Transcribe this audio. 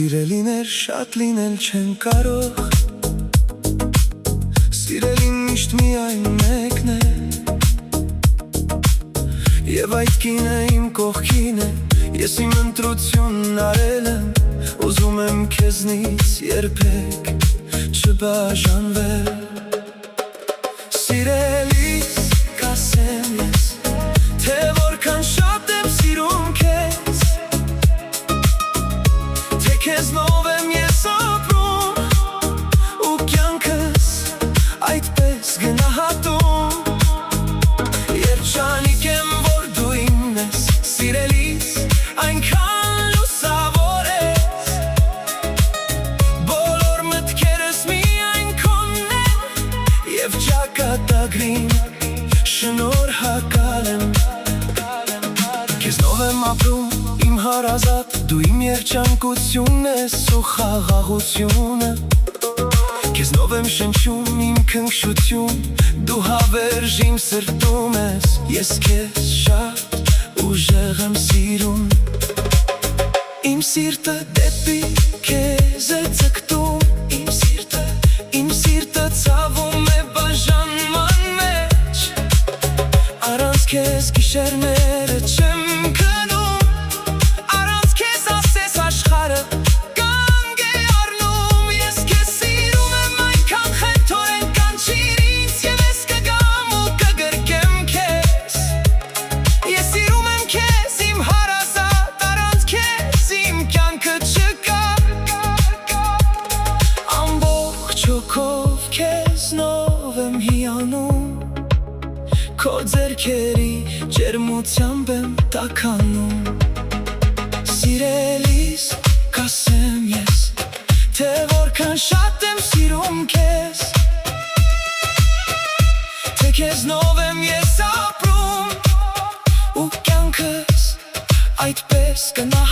Սիրելիներ շատ լինել չեն կարող, սիրելին միշտ միայն մեկն է, և այդ կինը իմ կողքին է, ես իմ ընտրությունն արել եմ, ուզում եմ քեզնից երբեք չբաժանվել։ Սիրելիս կասեմ ես, թե որքան շատ եմ սիրում քեզ, թե քեզնով եմ ես ապրում ու կյանքս այդպես գնահատում, երջանիկ եմ, որ դու իմն ես, սիրելիս, այնքան լուսավոր ես, բոլոր մտքերս միայն քոնն են, և ճակատագրին շնորհակալ եմ։ Քեզնով եմ ապրում, իմ հարազատ, դու իմ երջանկությունն ես ու խաղաղությունը, քեզնով եմ շնչում իմ քնքշություն, դու հավերժ իմ սրտում ես, ես քեզ շատ ուժեղ եմ սիրում, իմ սիրտը դեպի քեզ է ձգտում, իմ սիրտը ցավում է բաժանման մեջ, առանց քեզ գիշերները չեմ քնում, առանց քեզ ասես աշխարհը կանգ է առնում, ես քեզ սիրում եմ այնքան խենթորեն կանչիր ինձ, և ես կգամ ու կգրկեմ քեզ, ես սիրում եմ քեզ իմ հարազատ, առանց քեզ իմ կյանքը չկա, ամբողջ հոգով քեզնով եմ հիանում, քո ձեռքերի ջերմությամբ եմ տաքանում, սիրելիս կասեմ ես, թե որքան շատ եմ սիրում քեզ, թե քեզնով եմ ես ապրում ու կյանքս այդպես գնահատում,